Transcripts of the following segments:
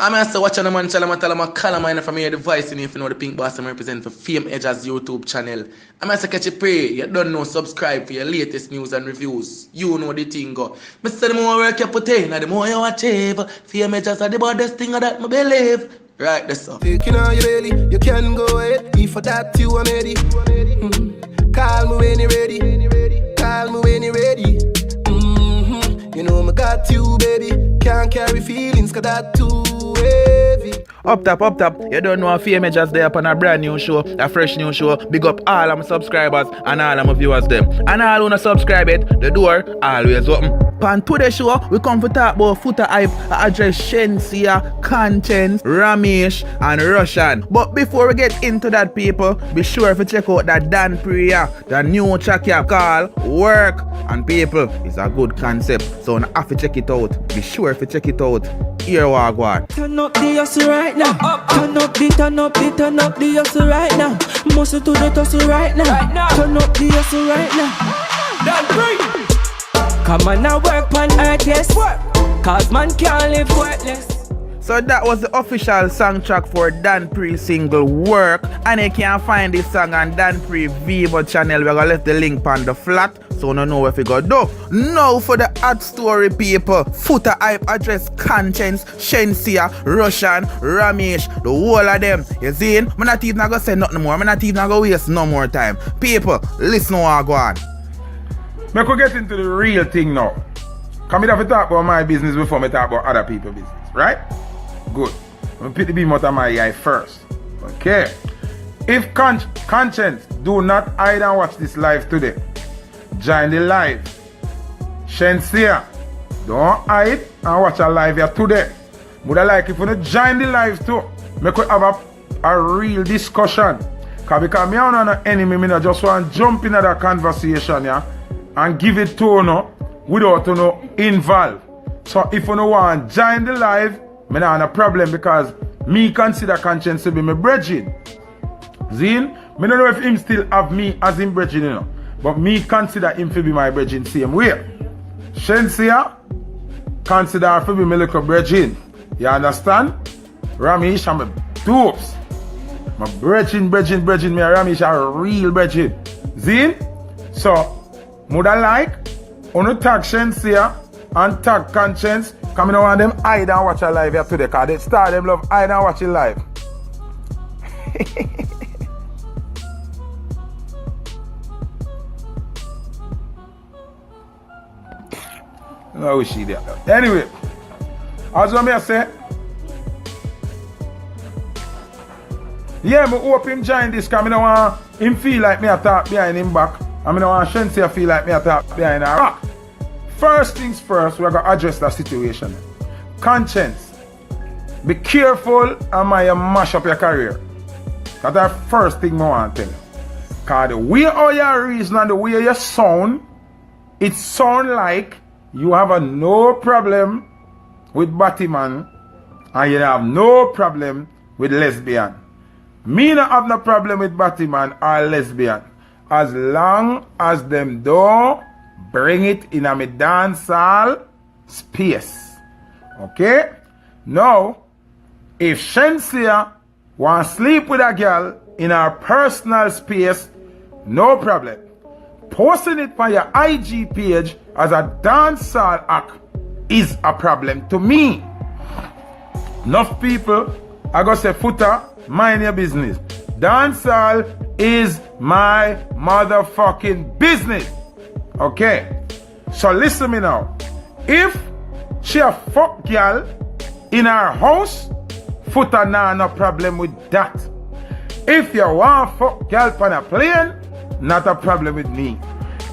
I'm going to watch on the man, tell him I call him from here, the voice, and if you know the Pink Boss, I represent for Fame Edge's YouTube channel. I'm going to catch you pray. You don't know, subscribe for your latest news and reviews. You know the thing go. Mr. The more work you put in, the more you achieve. Fame Edge's are the baddest thing that I believe. Right, that's all. Taking on your belly, you can go ahead. If for that you are ready. Call me when you're ready. Call me when you're ready. You know me got you, baby. Can't carry feelings, cause that too heavy. Up top, you don't know Fame Edge's there upon a brand new show, a fresh new show. Big up all of my subscribers and all of my viewers them. And all who not subscribe it, the door always open. On today's show, we come to talk about Foota Hype, address Shenseea, Conscience, Ramesh and Russian. But before we get into that, people, be sure to check out that Dan Priya, the new track here called Work. And people, it's a good concept, so you have to check it out. Be sure to check it out. Here we go. Turn up the hustle right now. Turn up the hustle right now. Muscle to the tussle right now. Turn up the hustle right now. Dan Priya. Come on now work on earth, yes. Cause man can't live worthless. So that was the official song track for Dan Priya single Work. And you can find this song on Dan Priya Vivo channel. We're gonna left the link on the flat, so you know what we go do. Now for the hot story, people. Foota Hype address Conscience, Shenseea, Russian, Ramesh, the whole of them. You see? I'm not even gonna say nothing more. I'm not even gonna waste no more time. People, listen what I go on. I could get into the real thing now. Come here to talk about my business before I talk about other people's business, right? Good. I'm going to put the beam out of my eye first. Okay. If Conscience do not hide and watch this live today, join the live. Shenseea, don't hide and watch a live here today. Would I like if you don't join the live too, we could have a real discussion. Because me and an enemy, I just want to jump into that conversation, yeah, and give it to you without you involved. So if you don't want to join the live, I don't have a problem because me consider Conscience to be my brethren. Zine, I don't know if him still have me as him brethren, you know, but me consider him to be my brethren same way. Shenseea consider her to be my little brethren. You understand? Ramesh and my dopes. My brethren, me and Ramesh are real brethren. Zine? So, would I like to tag Shenseea and tag Conscience? Come in on them hide and watch a live here today, because they start them love hide and watch it live. No, she there. Anyway, as I say, yeah, I hope him join this because I don't want him feel like me attack behind him back. I don't want Shenseea feel like me attack behind her back. First things first, we're going to address that situation. Conscience, be careful and you mash up your career. That's the first thing I want to tell you. Because the way how you reason and the way you sound, it sounds like you have no problem with Batman and you have no problem with lesbian. Me not have no problem with Batman or lesbian as long as them don't bring it in a dancehall space. Okay? Now, if Shenseea want to sleep with a girl in her personal space, no problem. Posting it on your IG page as a dancehall act is a problem to me. Enough people are going to say, Foota, mind your business. Dancehall is my motherfucking business. Okay? So listen me now. If she a fuck girl in her house, Foota nah no problem with that. If you want fuck girl on a plane, not a problem with me.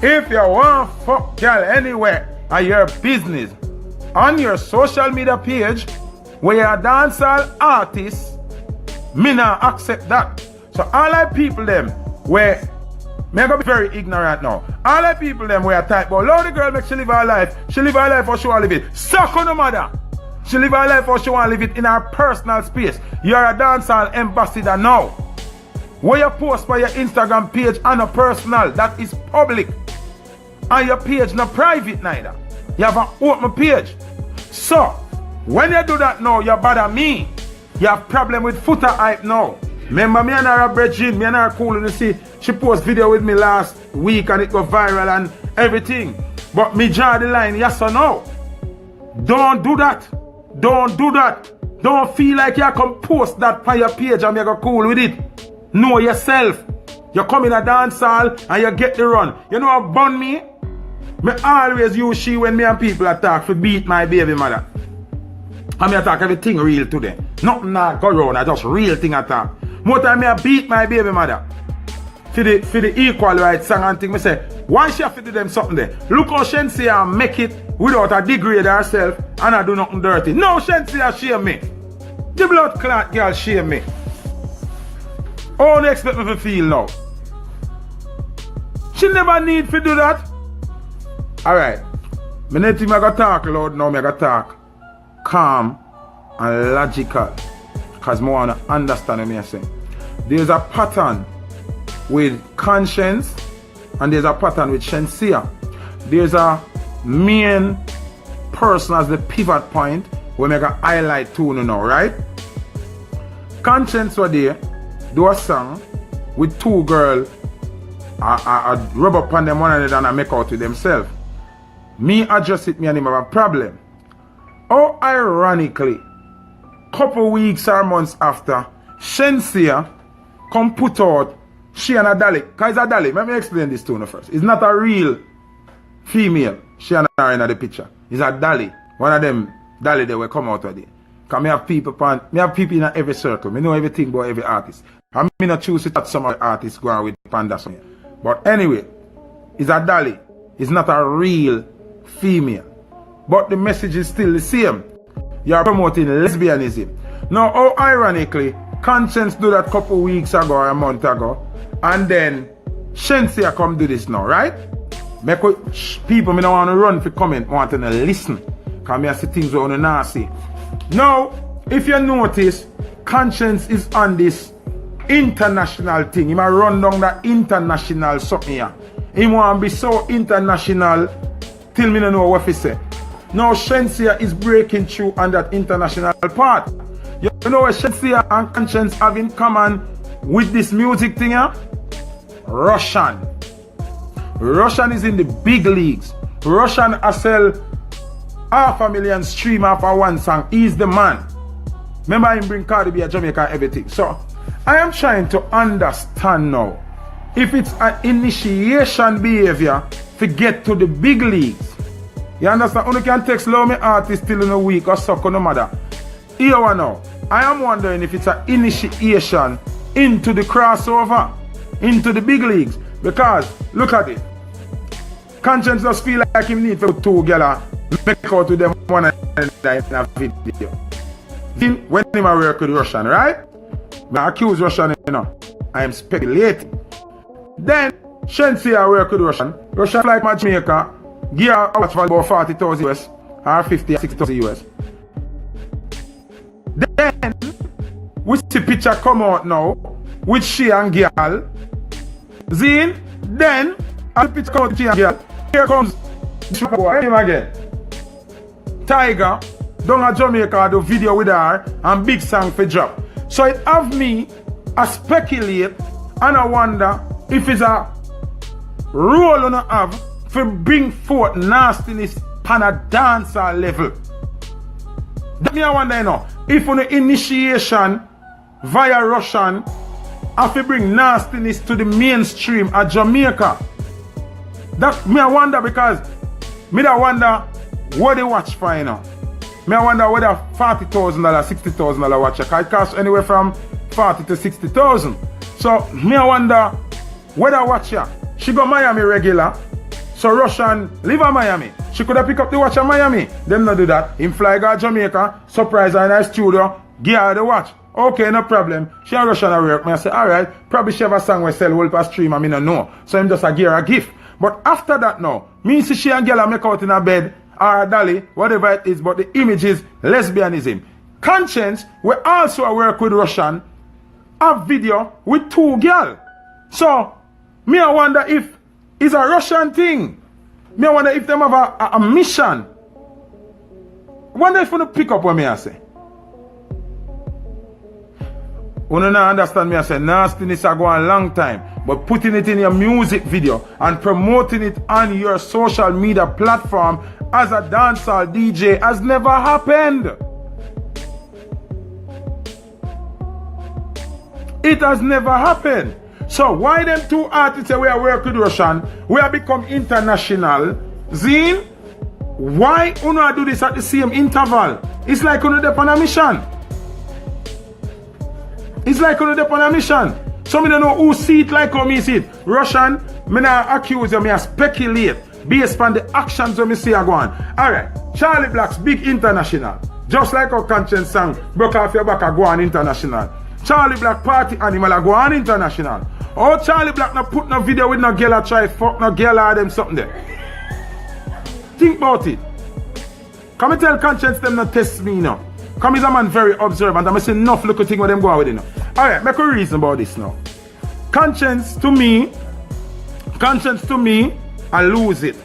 If you want fuck girl anywhere and your business on your social media page where you're a dancehall artist, me not accept that. So all the people them where me gonna be very ignorant now. All the people them where I type about love the girl make she live her life. She live her life or she want live it. Suck on the mother. She live her life or she want live it in her personal space. You're a dancehall ambassador now. Where you post for your Instagram page and a personal, that is public. And your page not private neither. You have an open page. So, When you do that now, you bother me. You have problem with footer hype now. Remember me and her brethren, me and her cool to see. She post video with me last week and it go viral and everything. But me draw the line, yes or no? Don't do that. Don't do that. Don't feel like you can post that on your page and you go cool with it. Know yourself. You come in a dance hall and you get the run. You know how bun me? Me always use she when me and people attack to beat my baby mother. And me attack everything real today. Nothing not go around, I just real thing attack. More time me I beat my baby mother. For the equal rights song and thing, me say, why she have to do them something there? Look how Shenseea make it without a degrade herself and I do nothing dirty. No, Shenseea shame me. The blood clot girl shame me. How do you expect me to feel now? She never need to do that. Alright. Me not even go talk loud now, me go talk calm and logical. Because I want to understand what I'm saying. There's a pattern with Conscience and there's a pattern with Shenseea. There's a main person as the pivot point where we can highlight tune now, right? Conscience was there, do a song with two girls, rub up on them one another and make out with themselves. Me adjust it, me and him have a problem. How ironically, couple weeks or months after, Shenseea come put out she and a dolly. Because it's a dolly. Let me explain this to you first. It's not a real female. She and her in the picture. It's a dolly. One of them dolly that will come out of there. Because me have people in every circle. I know everything about every artist. I may not choose to touch some of the artists going with pandas. But anyway, it's a dolly. It's not a real female. But the message is still the same. You are promoting lesbianism. Now, how ironically, Conscience do that couple weeks ago or a month ago, and then Shenseea come do this now, right? People me don't want to run for comment, want to listen. Because I see things on the nasty. Now, if you notice, Conscience is on this international thing. He might run down that international something here. He want to be so international till me don't know what he say. Now Shenseea is breaking through on that international part. You know what Shenseea and Conscience have in common with this music thing here? Russian. Russian is in the big leagues. Russian has sell 500,000 stream after one song. He's the man. Remember him bring Cardi B, Jamaica and everything. So I am trying to understand now if it's an initiation behavior to get to the big leagues. You understand? You can text low me artist till in a week or suck on the mother. Here one now. I am wondering if it's an initiation into the crossover, into the big leagues. Because look at it. Conscience just feel like him need for two girls make out with them one another in a video. Then when him a work with Russian, right? I accuse Russian, you know. I am speculating. Then Shenseea work with Russian. Russian like my Jamaica. Give her a watch for about 40,000 US or 50 or 60,000 US. Then we see picture come out now with she and girl. Zine, then as the picture come out with she and girl, here comes him again. Tiger, down at Jamaica do video with her and big song for drop. So it have me I speculate and I wonder if it's a role on a have for bring forth nastiness on a dancer level. That me I wonder, you know, if on the initiation via Russian have to bring nastiness to the mainstream at Jamaica. That me I wonder because me I wonder what they watch for, you know. Me I wonder whether $40,000, $60,000 watch it costs anywhere from 40 to 60,000. So me I wonder whether watch ya. She go Miami regular. So Russian live in Miami. She could have picked up the watch in Miami. Them not do that. Him fly go to Jamaica, surprise her in her studio, give her the watch. Okay, no problem. She and Russian at work. Me I say, alright, probably she have a song we sell whole per stream and me no know. So him just a give her a gift. But after that now, me see she and girl make out in her bed, or a dolly, whatever it is, but the image is lesbianism. Conscience, we also work with Russian, have video with two girls. So, me I wonder if it's a Russian thing. Me I wonder if them have a mission. wonder if you pick up what me I say. You don't understand me, I say nastiness I go a long time. But putting it in your music video and promoting it on your social media platform as a dancehall DJ has never happened. It has never happened. So why them two artists say we are working with Russian, we have become international? Zine, why you not do this at the same interval? It's like you know on a mission. It's like on a mission. So me don't know who see it like how me see it. Russian, me not accuse you, me speculate based on the actions when me see are going. Alright, Charlie Black's big international. Just like our Conscience song, broke off your back a go on international. Charlie Black party animal a go on international. Oh, Charlie Black not put no video with no girl a try fuck no girl or them something there. Think about it. Come and tell Conscience them not test me now. Come is a man very observant. I'm saying enough look at thing where them go on with it now. Alright, make a reason about this now. Conscience to me, I lose it.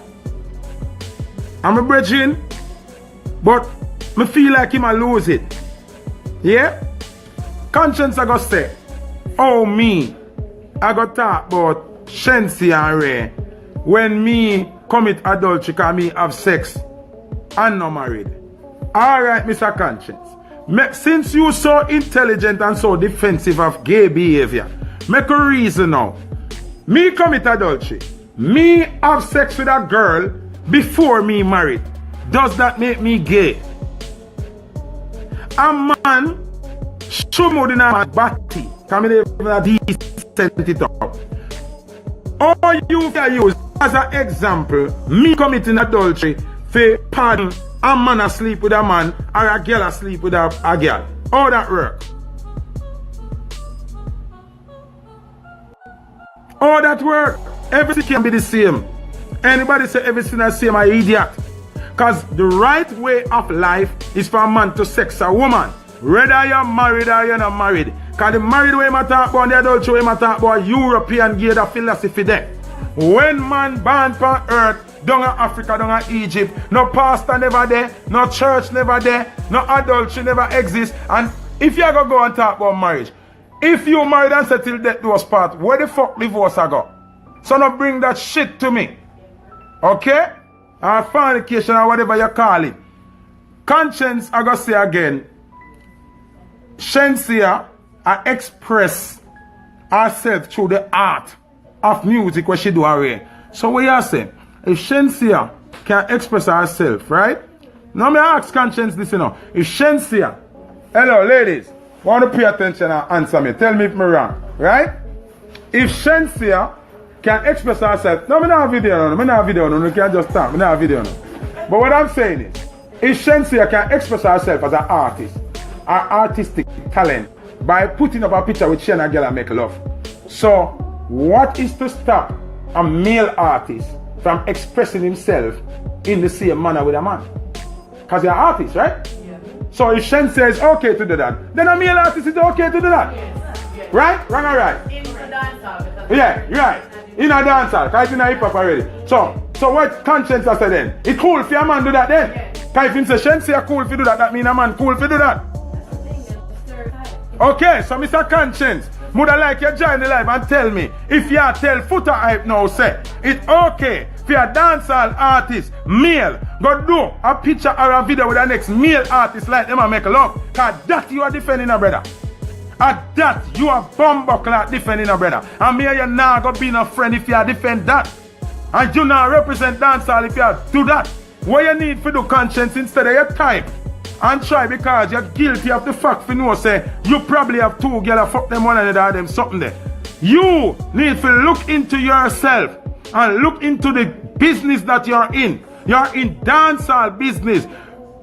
I'm a bridging, but me feel like him I lose it. Yeah? Conscience I go say, oh me, I go talk about Shensi and Ray when me commit adultery because me have sex and not married. Alright, Mr. Conscience. Since you so intelligent and so defensive of gay behavior, make a reason now. Me commit adultery. Me have sex with a girl before me married. Does that make me gay? A man should more than a body. Come in a decent it up. Or you can use as an example, me committing adultery for pardon. A man asleep with a man or a girl asleep with a girl. How that work? How that work? Everything can be the same. Anybody say everything is the same, an idiot. Because the right way of life is for a man to sex a woman. Whether you're married or you're not married. Because the married way I talk about, the adultery way I talk about, European gay the philosophy there. When man born on earth, down in Africa, down in Egypt, no pastor never there, no church never there, no adultery never exists. And if you are going to go and talk about marriage, if you married and say till death do us part, where the fuck divorce I go? So no bring that shit to me. Okay? Or fornication or whatever you call it. Conscience, I go say again, Shensia, I express herself through the art of music what she do already. So what you say? If Shensia can express herself, right? Now me ask Conscience this, you know. If Shensia, hello ladies, want to pay attention and answer me. Tell me if I'm wrong, right? If Shensia can express herself, no, me not have video, no, me not have video, no, you can't just talk, me not have video, no. But what I'm saying is, if Shensia can express herself as an artist, her artistic talent, by putting up a picture with she and a girl and make love. So, what is to stop a male artist from expressing himself in the same manner with a man? Because they're artists, right? Yeah. So if Shen says okay to do that, then a male artist is okay to do that. Yes. Right? Wrong or right? In the dancehall. Yeah, right. In a dancehall. Because it's in a hip hop already. So what Conscience has said then? It's cool for a man do that then? Because if him say Shen say cool if you do that, that means a man cool if you do that. Okay, so Mr. Conscience, would I like you join the live and tell me if you tell Footer Hype now say it's okay for a dancehall artist, male, go do a picture or a video with the next male artist like them and make love. Cause that you are defending a brother. At that you are bumbuckler defending a brother. And me and you now go be no friend if you defend that. And you now represent dancehall if you do that. What you need for do Conscience instead of your type. And try because you're guilty of the fact for no say you probably have two girls fuck them one another them something there. You need to look into yourself and look into the business that you're in. You're in dancehall business.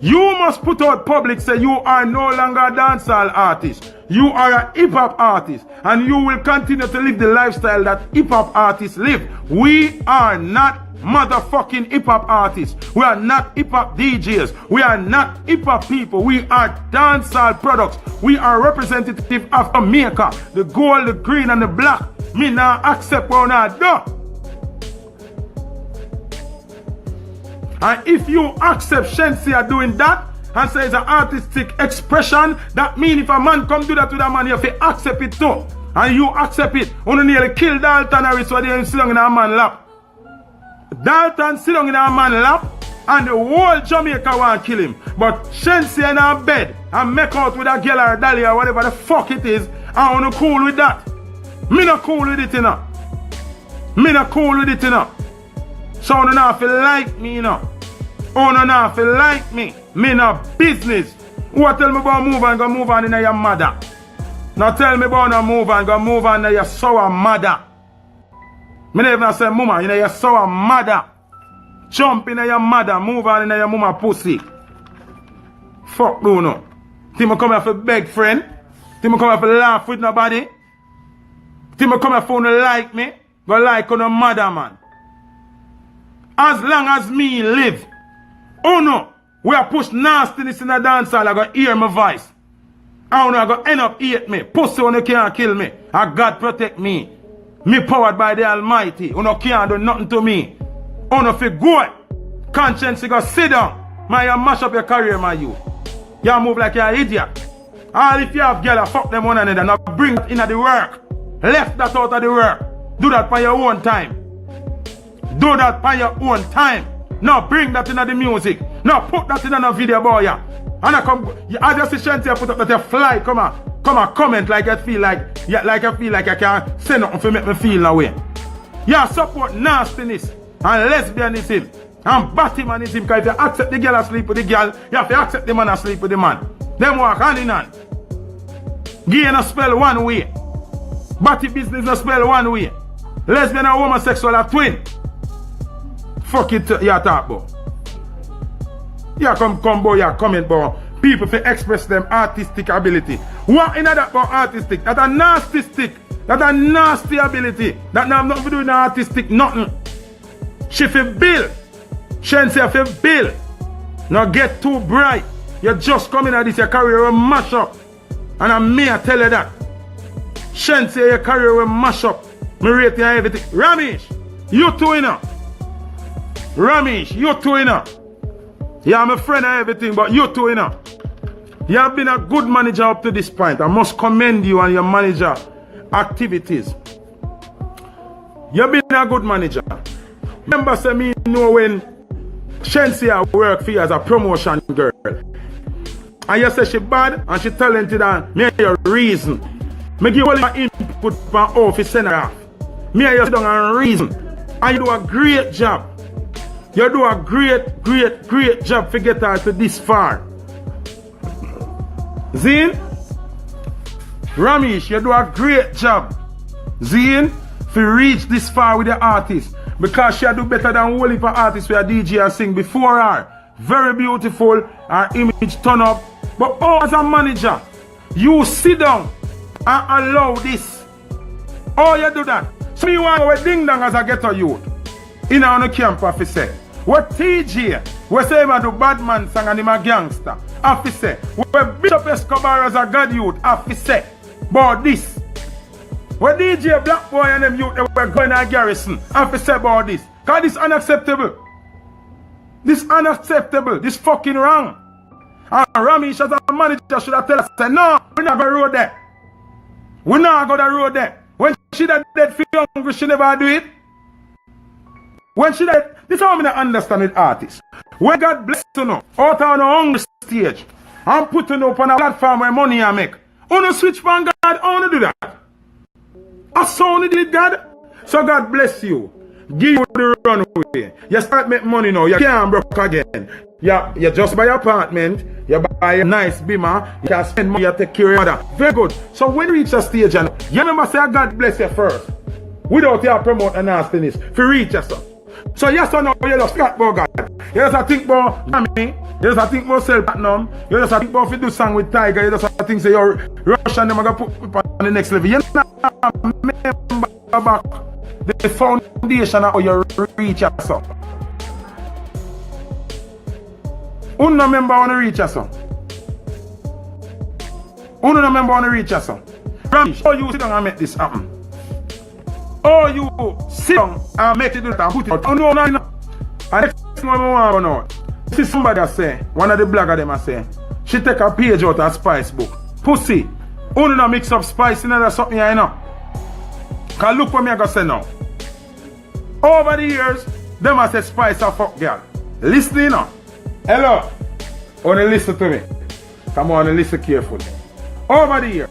You must put out public say you are no longer a dancehall artist. You are a hip hop artist and you will continue to live the lifestyle that hip hop artists live. We are not motherfucking hip hop artists. We are not hip hop DJs. We are not hip hop people. We are dancehall products. We are representative of Jamaica. The gold, the green, and the black. Me now accept what I do. And if you accept Shensia doing that, and say it's an artistic expression, that means if a man come do that to that man, you have to accept it too. And you accept it. You nearly kill Dalton Harris so they sit down in a man lap. Dalton sit down in a man lap and the whole Jamaica want to kill him. But Shensi in her bed and make out with a girl or a dolly or whatever the fuck it is, I want to cool with that. Me not cool with it, you know. Me not cool with it, you know. So you don't feel like me, you know. You don't feel like me. Me not business. Who tell me about move and go move on in your mother? Now tell me about no move and go move on in your sour mother. Me never even say mama, in your sour mother. Jump in your mother, move on in your mama pussy. Fuck Bruno. Tim come here for beg friend. Tim come here for laugh with nobody. Tim come here for no like me. Go like on a mother man. As long as me live. Oh no. We are push nastiness in the dance hall. I go hear my voice. I don't know, I go end up eat me. Pussy when you can't kill me. And God protect me. Me powered by the Almighty. You no can't do nothing to me. You no feel good. Conscience, you go sit down. Man, you mash up your career, my youth. You move like you're an idiot. All if you have girl, fuck them one another. Now bring that into the work. Left that out of the work. Do that by your own time. Do that by your own time. Now bring that into the music. Now put that in a video boy. And I come, I just see Shensi put up that you fly, come on, comment like I feel like, yeah, like I feel like I can say nothing to make me feel that way. Yeah, support nastiness and lesbianism and batmanism, because if you accept the girl asleep with the girl, you have to accept the man asleep with the man. Them walk hand in hand. Gay no spell one way. Batty business no spell one way. Lesbian and homosexual are twin. Fuck it, you talk about. Yeah, come, boy, yeah, comment, boy. People can express them artistic ability. What in that about artistic? That a nasty stick. That a nasty ability. That have nothing to do with artistic, nothing. She feel build. Shensi feel build. Now get too bright. You just come in at this, your career will mash up. And I'm me, I tell you that. Shensi, your career will mash up. Me rate you everything. Ramesh, you too, you know. Ramesh, you too, you know. Yeah, I'm a friend and everything, but you too, you know. You have been a good manager up to this point. I must commend you on your manager activities. You've been a good manager. Remember, say me know when Shensi work for you as a promotion girl. And you say she bad and she talented and me your reason. Me give all your input from office center. Me you sit down and reason. And you do a great job. You do a great job to get her to this far. Zin, Ramesh, you do a great job. Zin, to reach this far with the artist. Because she do better than all of artists where DJ and sing before her. Very beautiful, her image turn up. But as a manager, you sit down and allow this. Oh, you do that. So you want to ding dong as a ghetto youth. In on the camp officer. What TJ, we say him a do bad man song and him a gangster. Officer. We Bishop Escobar as a God youth. Officer. About this. When DJ Black Boy and them youth they were going to garrison. Officer about this. Because this unacceptable. This unacceptable. This fucking wrong. And Ramesh as a manager should have tell us, say, no, we're not going to road there. We're not going to road there. When she that dead feel hungry, she never do it. When she that, this is how I understand with artists. When God bless you now, out on a hungry stage, and put you up on a platform where money I make. You switch from God, I want to do that. I saw only did God. So God bless you. Give you the runway. You start make money now, you can't broke again. You just buy an apartment, you buy a nice beamer, you can spend money, you take care of that. Very good. So when you reach a stage, and you remember say God bless you first. Without you promote a nastiness. For reach yourself. So yes or no, you just forget about God. You just think about me, you just think about Cell Platinum, you just think about if you do song with Tiger, you just think say you're Russian, them are going to put on the next level. You not remember back the foundation of how you reach yourself. Who no remember how to reach yourself? Who no remember how to reach yourself? Ramesh, how you sit down and make this happen? Oh, you sit down and make it do that and put it out. Oh, no. And next thing I want to know, see somebody I say, one of the blogger them I say, she take a page out of Spice book. Pussy, only not mix up spice in there something you know. Cause look what me I gonna say now. Over the years, them I say Spice a fuck girl. Listen you know. Hello. Only listen to me. Come on, listen carefully. Over the years,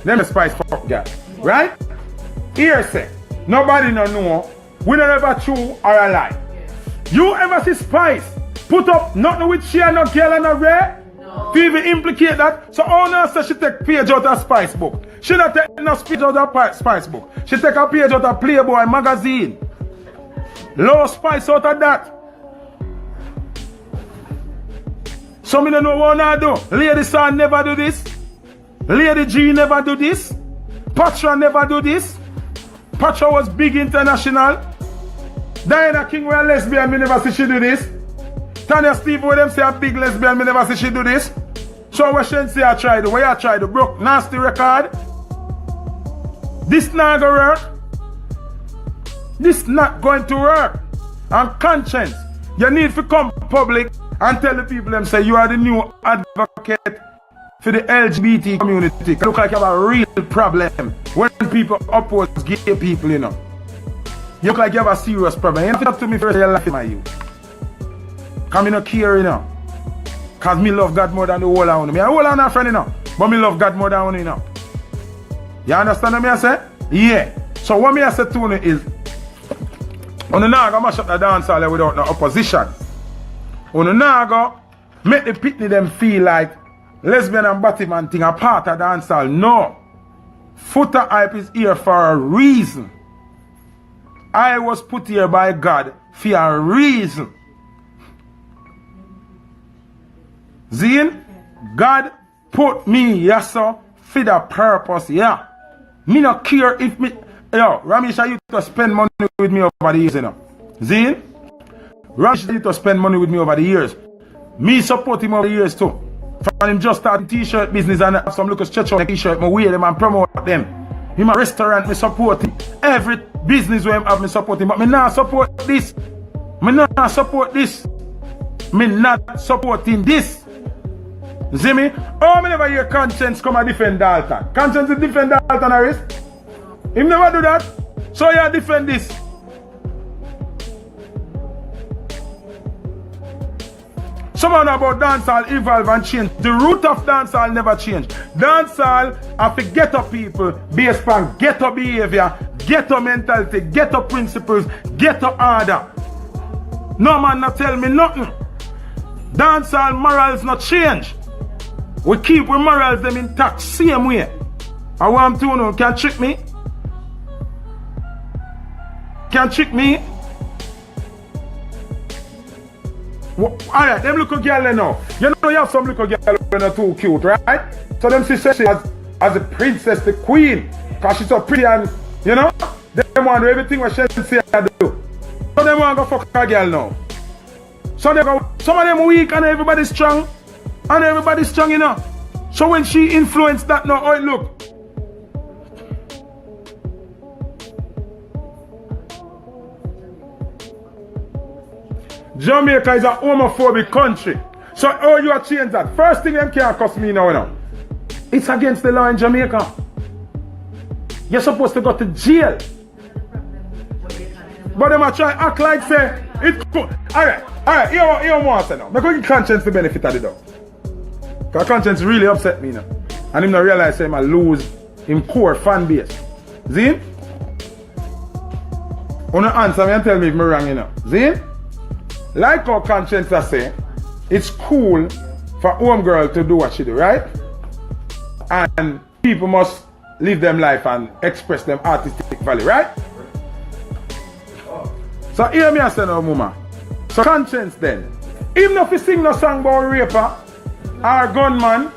them Spice fuck girl. Right? Here say, nobody no know. We don't ever true or a lie. You ever see Spice put up nothing with she and no girl and no rare? No. To even implicate that. So all now say she take page out of Spice book. She not take no page out of Spice book. She take a page out of Playboy magazine. Low Spice out of that. So me don't know what I do. Lady San never do this. Lady G never do this. Patra never do this. Patra was big international. Diana King were a lesbian, me never see she do this. Tanya Steve with them say a big lesbian, me never see she do this. So what she say I tried, what I tried, broke nasty record. This not gonna work. This not going to work. And conscience, you need to come public and tell the people them say you are the new advocate for the LGBT community. It look like you have a real problem when people oppose gay people, you know. You look like you have a serious problem. You talk to me first, you're laughing at you. Cause me no care, you know. Cause me love God more than the whole of you. Me a whole of a friend, you know. But me love God more than you know. You understand what me I say? Yeah. So what me I say to you is, on the naga mash up the dance hall without no opposition. On the naga make the pitney them feel like lesbian and Batman thing a part of dance hall. No. Footer hype is here for a reason. I was put here by God for a reason. Zine, God put me here so for the purpose, yeah. Me not care if me, yo, Ramesh, I used to spend money with me over the years, you know. Zine, Ramesh used to spend money with me over the years. Me support him over the years too. From him just start the t-shirt business and have some little stretch out t-shirt, me wear them and promote them. Him a restaurant, me support him. Every business where him have, me support him. But me not support this. Me not support this. Me not supporting this. You see me? Oh, me never hear Conscience come and defend Dalton. Conscience is defend Dalton, Harris. Him never do that. So you defend this. Someone about dancehall evolve and change. The root of dancehall never change. Dancehall have to ghetto people based on ghetto behavior, ghetto mentality, ghetto principles, ghetto order. No man not tell me nothing. Dancehall morals not change. We keep our morals them intact same way. I want to know, can trick me? Can trick me? Alright, them little girl now. You know you have some little girl when they're too cute, right? So them say she as a princess, the queen. Cause she's so pretty and, you know, they want to do everything what she say I do. So them want to go fuck a girl now. So they go, some of them weak and everybody's strong. And everybody's strong, you know. So when she influenced that now, oh it look. Jamaica is a homophobic country. So how you are change that? First thing them can't cost me now. It's against the law in Jamaica. You're supposed to go to jail. But them are trying to act like say it's cool. Alright, you want to say now. I'm going to give Conscience the benefit of the doubt. Because Conscience really upset me now. And him not realize him I lose him core fan base. See? Wanna answer me and tell me if I'm wrong, you know. See? Like how Conscience I say, it's cool for homegirl to do what she do, right? And people must live them life and express them artistic value, right? So hear me and say now, mama. So Conscience then, even if you sing no song about raper or gunman,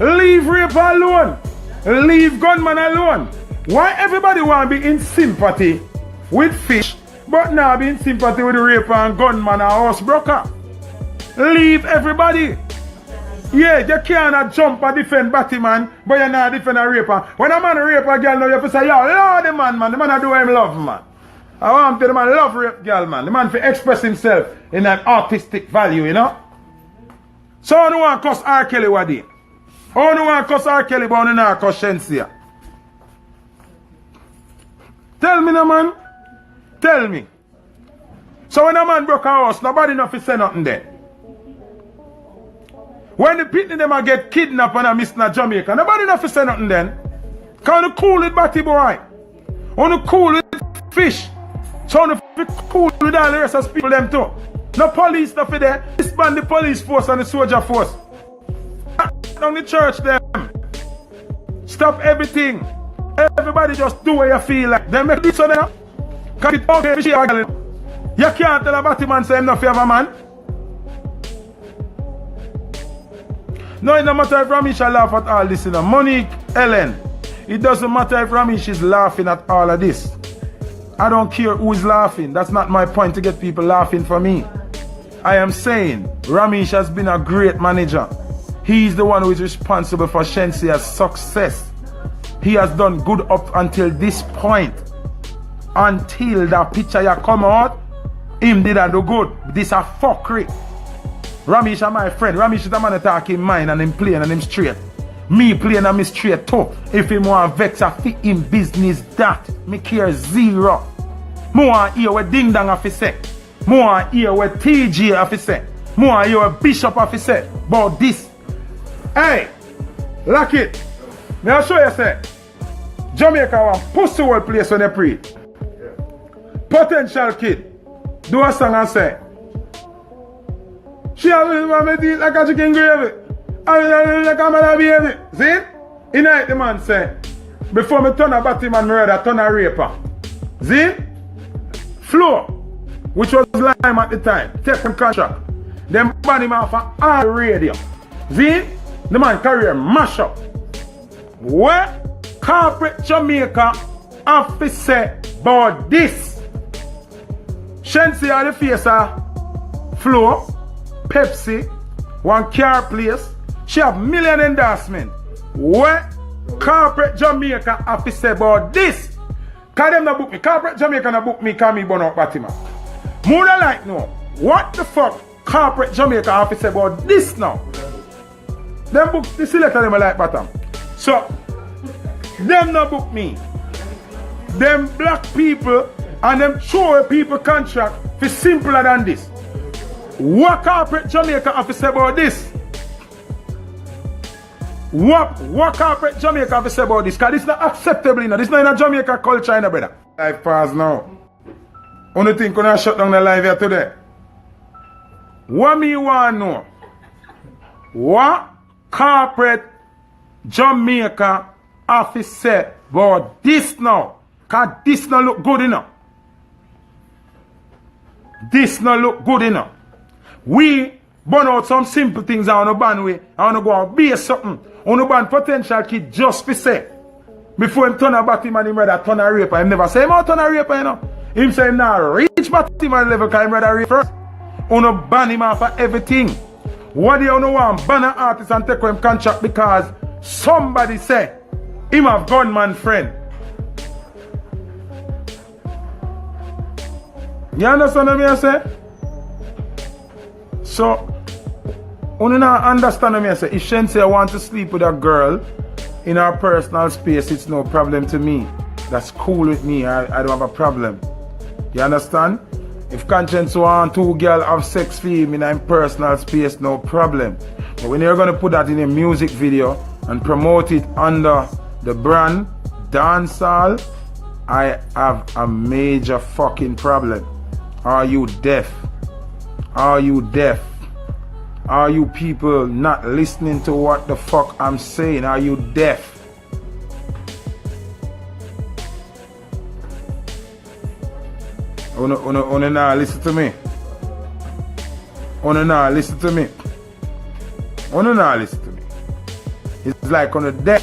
leave raper alone. Leave gunman alone. Why everybody want to be in sympathy with fish, but now be in sympathy with the raper and gunman or housebroker? Leave everybody. Yeah, you cannot jump and defend Batman, but you not defend a raper. When a man rape a girl, now you have to say, yo, Lord, the man, the man do him love, man. I want to the man love rape girl, man. The man to express himself in an artistic value, you know. So I don't want to cuss R. Kelly what day. I don't want to cuss R. Kelly, but I don't want to cuss Shenseea. Tell me, no man. Tell me. So when a man broke a house, nobody enough to say nothing there. When the pitney them a get kidnapped and a miss in Jamaica, nobody enough to say nothing then. Can you cool with Batty boy? Want to cool with fish? So you cool with all the rest of people them too. No police stuff there. Disband the police force and the soldier force. Down the church them. Stop everything. Everybody just do what you feel like. They make this so now. Can it okay? You can't tell a Batty man say him no favor man. No, it doesn't matter if Ramisha laugh at all this, you know. Monique, Ellen, it doesn't matter if Ramesh is laughing at all of this. I don't care who is laughing. That's not my point to get people laughing for me. I am saying Ramesh has been a great manager. He is the one who is responsible for Shensea's success. He has done good up until this point. Until that picture you come out, him didn't do good. This a fuckery. Ramesh is my friend. Ramesh is the man that talk in mind and him playing and him straight. Me playing and me straight too. If him want vex a fit in business that, me care zero. Me want hear what Ding Dong have to say. Me want hear what TG have to say. Me want hear what Bishop have to say about this. Hey, lock it. Me I'll show you say. Jamaica one pussy world place when they pray. Potential kid. Do a song and say. She has me teeth like a chicken gravy. I like a mother baby. See? In night the man say, before me turn a batty man, me rather turn a raper. See? Flo, which was Lime at the time, take him contract. Then ban him off of all radio. See? The man career mash up. Where corporate Jamaica have to say about this? Shenseea the face of Flo, Pepsi, one car place. She have million endorsement. What corporate Jamaica have to say about this? Cause them not book me. Corporate Jamaica not book me cause me burn out Batima. More than like no. What the fuck corporate Jamaica have to say about this now? Them book the selector them like bottom. So them not book me. Them black people and them throw people contract for simpler than this. What corporate Jamaica have to say about this? What corporate Jamaica have to say about this? Because this is not acceptable, you know. This is not in a Jamaica culture, you know, brother. Live pause now. Only thing can I shut down the live here today? What me want to know? What corporate Jamaica have to say about this now? Because this not look good enough. This not look good enough. We burn out some simple things on the band way. I want to go and be something. On the band potential kid just for say. Before him turn a batty man, him rather turn a raper. Him never say him out turn a raper, you know. Him say him now reach batty man level because him rather rape first. On the ban him off for everything. What do you want? Ban an artist and take him contract because somebody say him have gunman friend. You understand what I say? So, you not understand what I say. If Shenseea want to sleep with a girl in her personal space, it's no problem to me. That's cool with me. I don't have a problem. You understand? If Conscience want two girls have sex for him in her personal space, no problem. But when you're going to put that in a music video and promote it under the brand Dancehall, I have a major fucking problem. Are you deaf? Are you deaf? Are you people not listening to what the fuck I'm saying? Are you deaf? Una now listen to me. Una now listen to me. Una now listen to me. It's like on the deaf.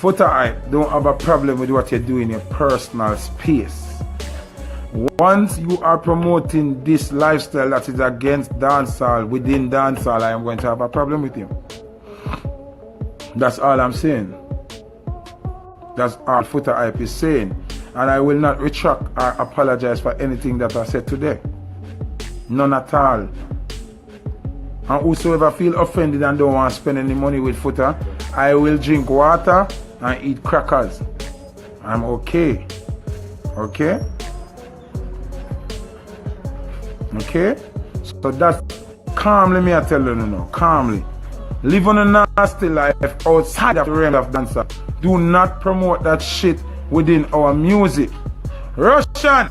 Foota I don't have a problem with what you do in your personal space. Once you are promoting this lifestyle that is against dancehall, within dancehall, I am going to have a problem with you. That's all I'm saying. That's all Foota Hype is saying. And I will not retract or apologize for anything that I said today. None at all. And whosoever feel offended and don't want to spend any money with Foota, I will drink water and eat crackers. I'm okay. Okay? Okay? So that's calmly me I tell you now. Calmly. Live on a nasty life outside of the realm of dancer. Do not promote that shit within our music. Russian!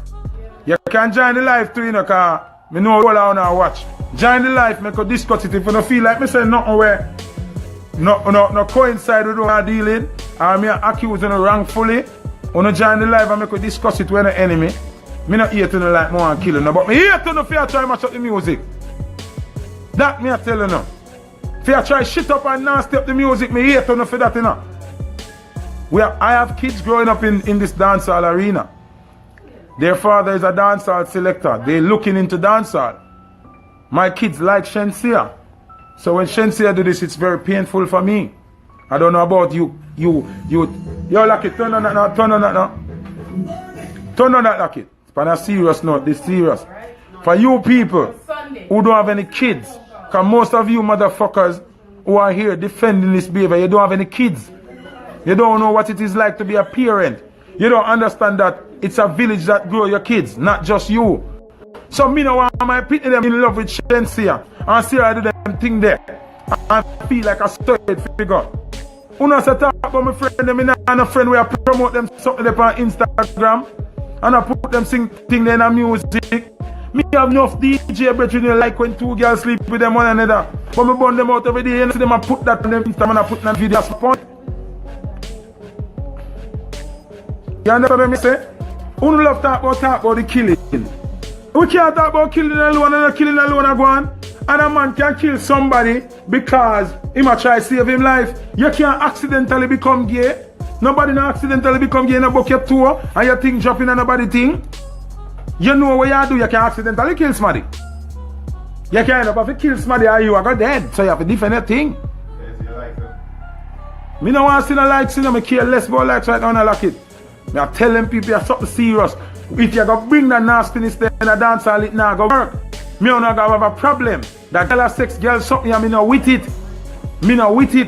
You can join the live too, you know, cause me know all I wanna watch. Join the live, make a discuss it. If you don't feel like me say nothing where no coincide with what I'm dealing, and me accuse you wrongfully, wanna join the live and make a discuss it with an enemy. Me not here to no like more and kill you, no, but me here to no fear try match up the music. That me I tell you now. Fear try shit up and nasty up the music, me here to no for that, you know. I have kids growing up in this dancehall arena. Their father is a dancehall selector. They're looking into dancehall. My kids like Shenseea. So when Shenseea do this, it's very painful for me. I don't know about you. Yo, Lucky, turn on that now. Turn on that now. Turn on that, Lucky. It's on a serious note. This serious. For you people who don't have any kids, because most of you motherfuckers who are here defending this behavior, you don't have any kids. You don't know what it is like to be a parent. You don't understand that it's a village that grow your kids, not just you. So me know why am I putting them in love with Shenseea and see I do them thing there. I feel like a stupid figure. Una say talk about my friend, them in a friend where I promote them something on Instagram and I put them sing thing there in a music. Me have enough DJ brethren like when two girls sleep with them one another. But me burn them out every day and see them and put that on them Instagram and I put that video. That's the point. You understand what I say? Who don't love talk about the killing? We can't talk about killing alone and killing alone go on. And a man can kill somebody because he might try to save him life. You can't accidentally become gay. Nobody not accidentally become gay in a bucket tour and your thing dropping on nobody thing. You know what you do, you can accidentally kill somebody. You can't end up if you kill somebody or you are go dead. So you have to defend that thing. Me no want to see no likes, you know, me care less about likes right now and I like it. Me are telling people you're something serious. If you go bring that nastiness there in a dance hall, it not go work. Me not go have a problem. That girl has sex, girl something, I me not with it. Me not with it.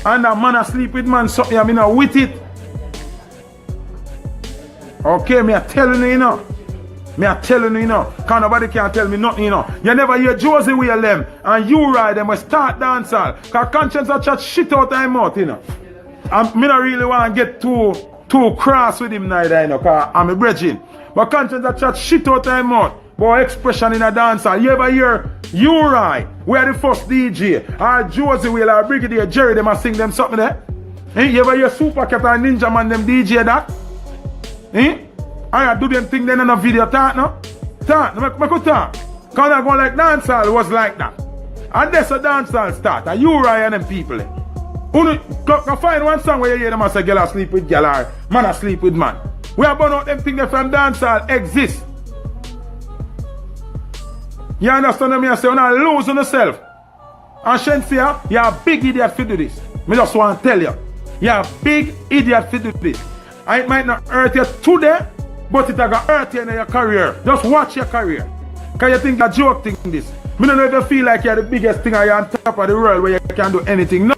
And that man a sleep with man something, I me not with it. Okay, me are telling you, you know. Me are telling you, you know. Cause nobody can tell me nothing, you know. You never hear Josie wheel them and you ride them, we start dance hall. Cause conscience a chat shit out of him out, you know. And me not really want to get too cross with him neither, you know, cause I'm a brethren. But conscience a chat shit out of him out. Boy, expression in a dancer. You ever hear Uri, we are the first DJ, or Josie Wheel, or Brigadier Jerry, them a sing them something there? You ever hear Super Cat or Ninja Man, them DJ that? I do them thing then in a video, talk no? Talk, make a talk. Cause I go like dancehall was like that. And that's a dancehall start, and Uri and them people. Go find one song where you hear them and say, girl sleep with girl, or man a sleep with man. We are burn out them things from dancehall exist. You understand what I say? You're not losing yourself. And Shenseea, you're a big idiot to do this. I just want to tell you. You're a big idiot to do this. And it might not hurt you today, but it'll hurt you in your career. Just watch your career. Because you think you're joking this. I don't know if you feel like you're the biggest thing or you're on top of the world where you can't do anything. No,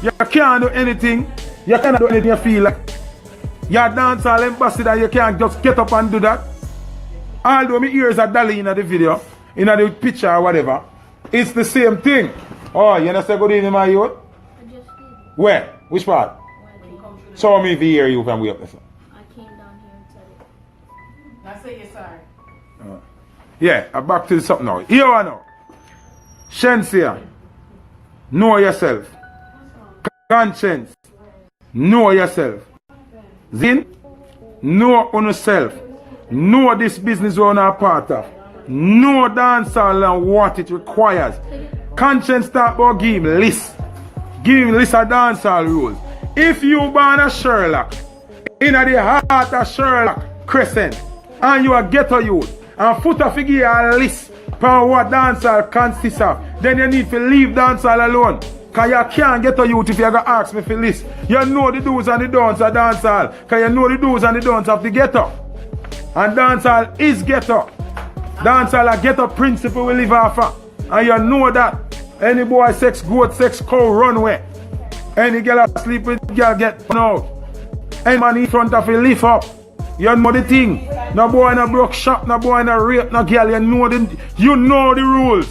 you can't do anything. You can't do anything you feel like. You're a dancehall ambassador, you can't just get up and do that. Although my ears are dolly in the video, in the picture or whatever, it's the same thing. Oh, you understand good evening, my youth? I just did. Where? Which part? Show me if you hear you from way up there. I came down here and said it. I say you're sorry. Yeah, I'm back to something now. Here I know. Shenseea, know yourself. Conscience, know yourself. Zin, know on yourself. Know this business you're a part of. Know dancehall and what it requires. Conscience talk about give him list. Give him list of dancehall rules. If you born a Sherlock, in the heart of Sherlock Crescent, and you are ghetto youth, and Foota figure a list for what dancehall consists of, then you need to leave dancehall alone. Because you can't get a youth if you ever ask me for list. You know the do's and the don'ts of dancehall. Because you know the do's and the don'ts of the ghetto. And dancehall is ghetto. Dancehall a ghetto principle we live off of. And you know that. Any boy sex goat, sex cow, run away. Any girl sleep with girl get put out. Any man in front of you lift up. You know the thing. No boy in a broke shop, no boy in a rape, no girl. You know the rules.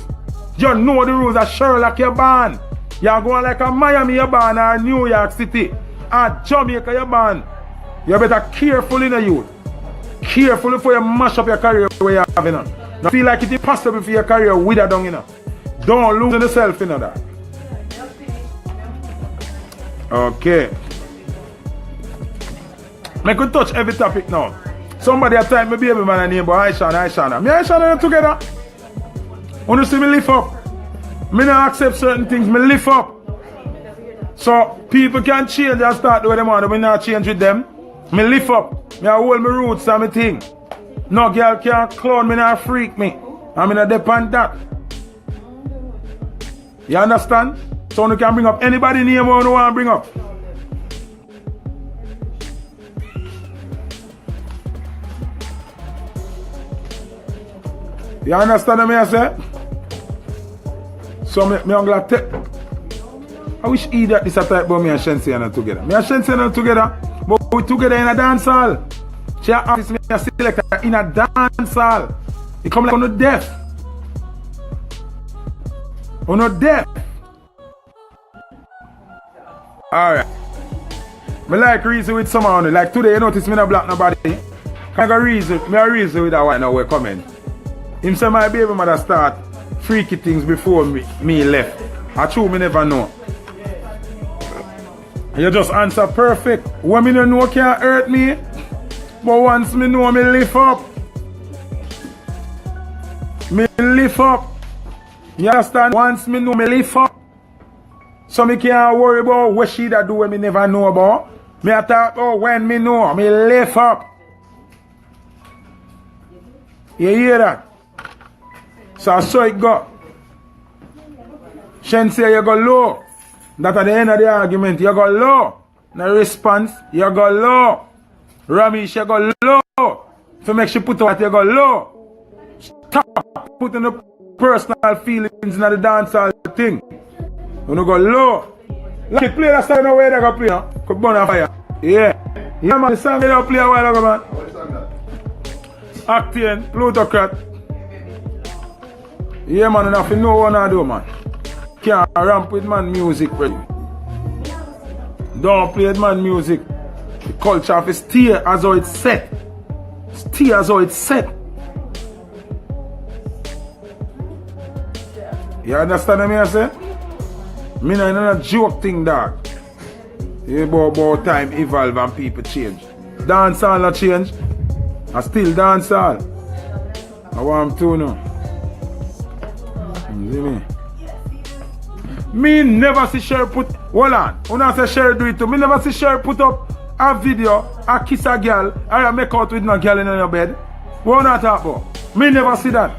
You know the rules of Sherlock you're born. You're going like a Miami you're born or New York City. Or Jamaica you're born. You better careful in the youth. Careful before you mash up your career where you're having. Now feel like it's impossible for your career wither down, you know. Don't lose yourself, you know that. Okay. I could touch every topic now. Somebody at time, my baby man and name, but Aishana. Me and Aishana together. When you see me lift up, me not accept certain things, me lift up. So people can change and start the way they want, but me not change with them. Me lift up. Me hold my roots and my thing. No girl can't clown me, not freak me. I mean, I depend that. You understand? So you can bring up anybody name you want to bring up. You understand what I say? So I'm glad to I wish that this a type about me and Shensi are together. Me and Shensi are together, but we together in a dance hall. She asked me a selector in a dance hall. It come like on the deaf. On the deaf. Alright. I like reason with someone. Like today you notice me not block nobody. Can I go reason? Me a reason with that one now we're coming. Him say my baby mother start freaky things before me left. I true me never know. You just answer perfect. When me don't know can't hurt me. But once me know me lift up. Me lift up. You understand? Once me know me lift up. So me can't worry about what she that do when me never know about. Me I talk about when me know. Me lift up. You hear that? So it go. Shen say you go low. That at the end of the argument, you go low. No response, you go low. Ramesh, you go low. To make she put out, you go low. Stop putting the personal feelings in the dancehall thing. You go low. Like you play that song no way they go play, huh? Could burn a fire. Yeah. Yeah man, the song they don't play a while ago, man. Octane, Plutocrat. Yeah man, enough to know what I do, man. Can't ramp with man music, bro. Don't play with man music. The culture of it stay as how it's set. Stay as how it's set. You understand what I say? Me not a joke thing, dog. Yeah, about time evolve and people change. Dancehall not change. I still dancehall. I want to know. You see me? Me never see Sher put, hold on, when I say Sher do it too, me never see Sher put up a video, a kiss a girl, or a make out with no girl in your bed. What I talk about? Me never see that.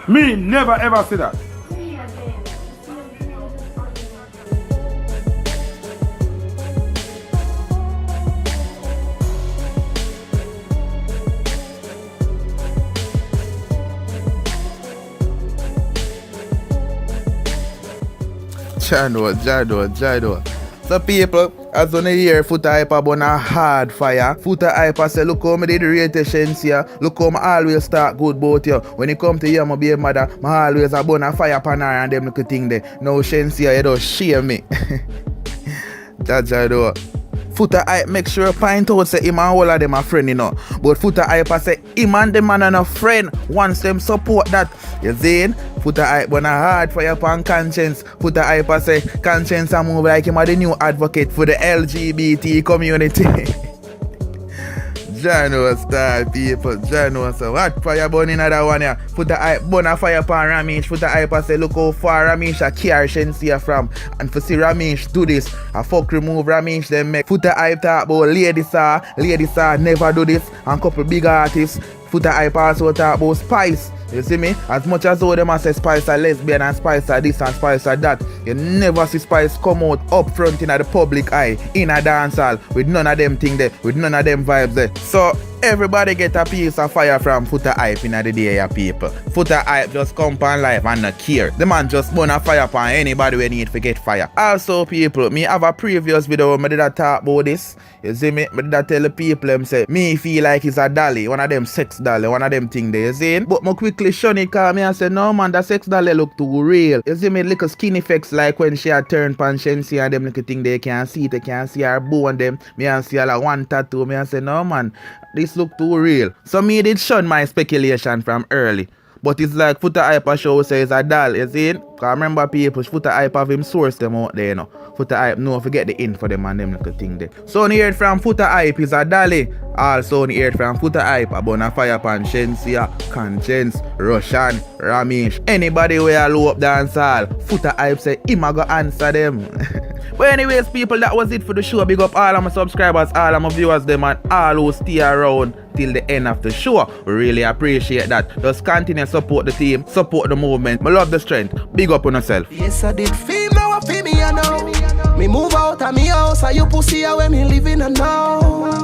Me never ever see that. Jado. So people, as on the year, Foota Hyper burn a hard fire. Foota Hyper say, look how me did rate Shensia. Look how I always start good about you. When it come to you, my baby mother, I always a burn a fire pan her and them little thing there. Now Shensia, you don't shame me. Jado. Foota Hyper make sure point out say him and all of them a friend, you know. But Foota Hyper say him and them man are a friend. Once them support that, you see? Foota Hyper burn a hard fire upon Conscience. Foota Hyper say Conscience a move like him a the new advocate for the LGBT community. Jano style people, Jano so what fire burn in another one here. Foota Hyper burn a fire upon Ramesh. Foota Hyper say look how far Ramesh a care Shensia from. And for see Ramesh do this, a fuck remove Ramesh then make. Foota Hyper talk about Lady Star never do this. And couple big artists. Foota Hyper also talk about Spice. You see me? As much as all them a say Spice are lesbian and Spice are this and Spice are that, you never see Spice come out up front in the public eye, in a dance hall, with none of them thing there, with none of them vibes there. So, Everybody get a piece of fire from Foota Hype in the day, ya people. Foota Hype just come on live and not care. The man just burn a fire upon anybody we need to get fire. Also, people, me have a previous video where I did a talk about this. You see me? I did a tell the people them say, me feel like it's a dolly, one of them sex dolly, one of them thing there, you see? But I quickly shun it cause me and say, no man, that sex dolly look too real. You see me? Little skin effects like when she had turned pan Shensi and them little thing they can't see it, they can't see her bone them. Me and see her like one tattoo, me and say, no man, this look too real. So me did shun my speculation from early. But it's like Foota Hype show says a doll, you see? Cause I remember people, Foota Hype have him source them out there, you know. Foota Hype, no, forget the info them and them little thing there. So you heard from Foota Hype is a dolly. Also you heard from Foota Hype about a fire pan Shensia, Conscience, Roshan, Ramesh. Anybody where low up dance hall, Foota Hype say him a go answer them. But anyways, people, that was it for the show. Big up all of my subscribers, all of my viewers, them, and all who stay around till the end of the show. We really appreciate that. Just continue to support the team, support the movement. I love the strength. Big up on yourself. Yes, I did feel now I feel me, I know. Me move out of me house, and you pussy away me living, I know.